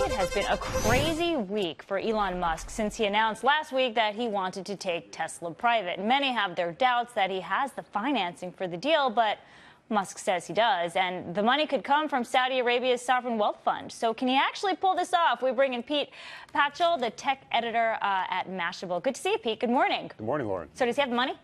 It has been a crazy week for Elon Musk since he announced last week that he wanted to take Tesla private. Many have their doubts that he has the financing for the deal, but Musk says he does, and the money could come from Saudi Arabia's sovereign wealth fund. So can he actually pull this off? We bring in Pete Pachal, the tech editor at Mashable. Good to see you, Pete. Good morning. Good morning, Lauren. So does he have the money?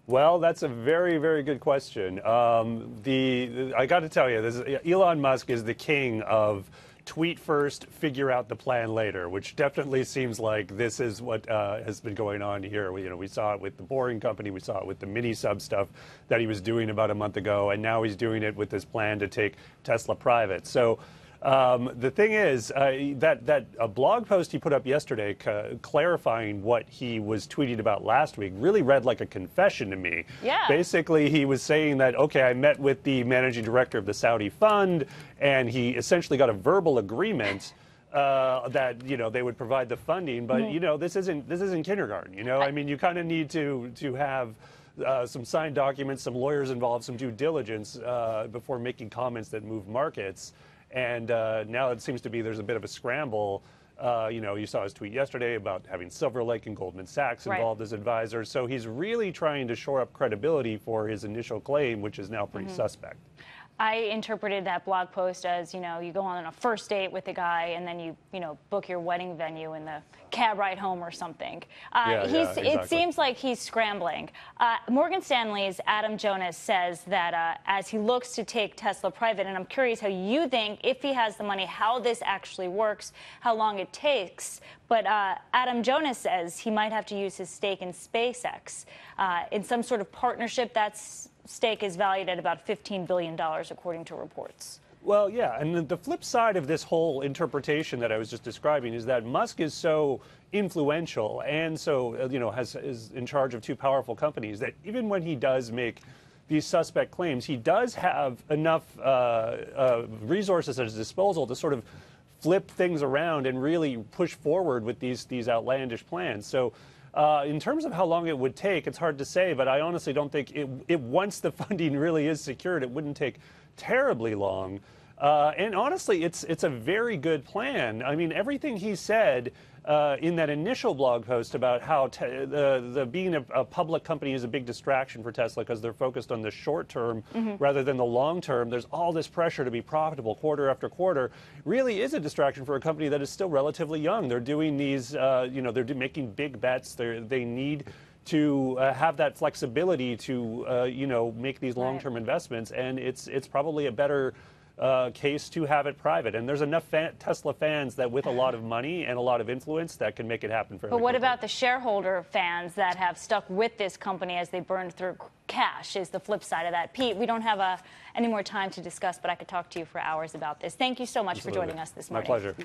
Well, that's a very, very good question. I got to tell you, Elon Musk is the king of tweet first, figure out the plan later, which definitely seems like this is what has been going on here. We saw it with the Boring Company, we saw it with the mini sub stuff that he was doing about a month ago, and now he's doing it with this plan to take Tesla private. So the thing is that a blog post he put up yesterday clarifying what he was tweeting about last week really read like a confession to me. Yeah. Basically, he was saying that, okay, I met with the managing director of the Saudi fund, and he essentially got a verbal agreement that they would provide the funding, but this isn't kindergarten. I mean, you kind of need to have some signed documents, some lawyers involved, some due diligence before making comments that move markets. And now it seems to be there's a bit of a scramble. You saw his tweet yesterday about having Silver Lake and Goldman Sachs involved as advisors. So he's really trying to shore up credibility for his initial claim, which is now pretty suspect. I interpreted that blog post as, you go on a first date with a guy and then you book your wedding venue in the cab ride home or something. Exactly. It seems like he's scrambling. Morgan Stanley's Adam Jonas says that as he looks to take Tesla private, and I'm curious how you think, if he has the money, how this actually works, how long it takes. But Adam Jonas says he might have to use his stake in SpaceX in some sort of partnership. That's stake is valued at about $15 billion, according to reports. Well, yeah, and the flip side of this whole interpretation that I was just describing is that Musk is so influential and so, is in charge of two powerful companies that even when he does make these suspect claims, he does have enough resources at his disposal to sort of flip things around and really push forward with these outlandish plans. So in terms of how long it would take, it's hard to say, but I honestly don't think once the funding really is secured, it wouldn't take terribly long. And honestly, it's a very good plan. I mean, everything he said in that initial blog post about how being a public company is a big distraction for Tesla because they're focused on the short term rather than the long term. There's all this pressure to be profitable quarter after quarter. Really is a distraction for a company that is still relatively young. They're doing these, they're making big bets. They need to have that flexibility to, make these long-term investments, and it's probably a better case to have it private. And there's enough Tesla fans that with a lot of money and a lot of influence that can make it happen fairly But what quickly. about the shareholder fans that have stuck with this company as they burn through cash is the flip side of that. Pete, we don't have any more time to discuss, but I could talk to you for hours about this. Thank you so much for joining us this morning. My pleasure.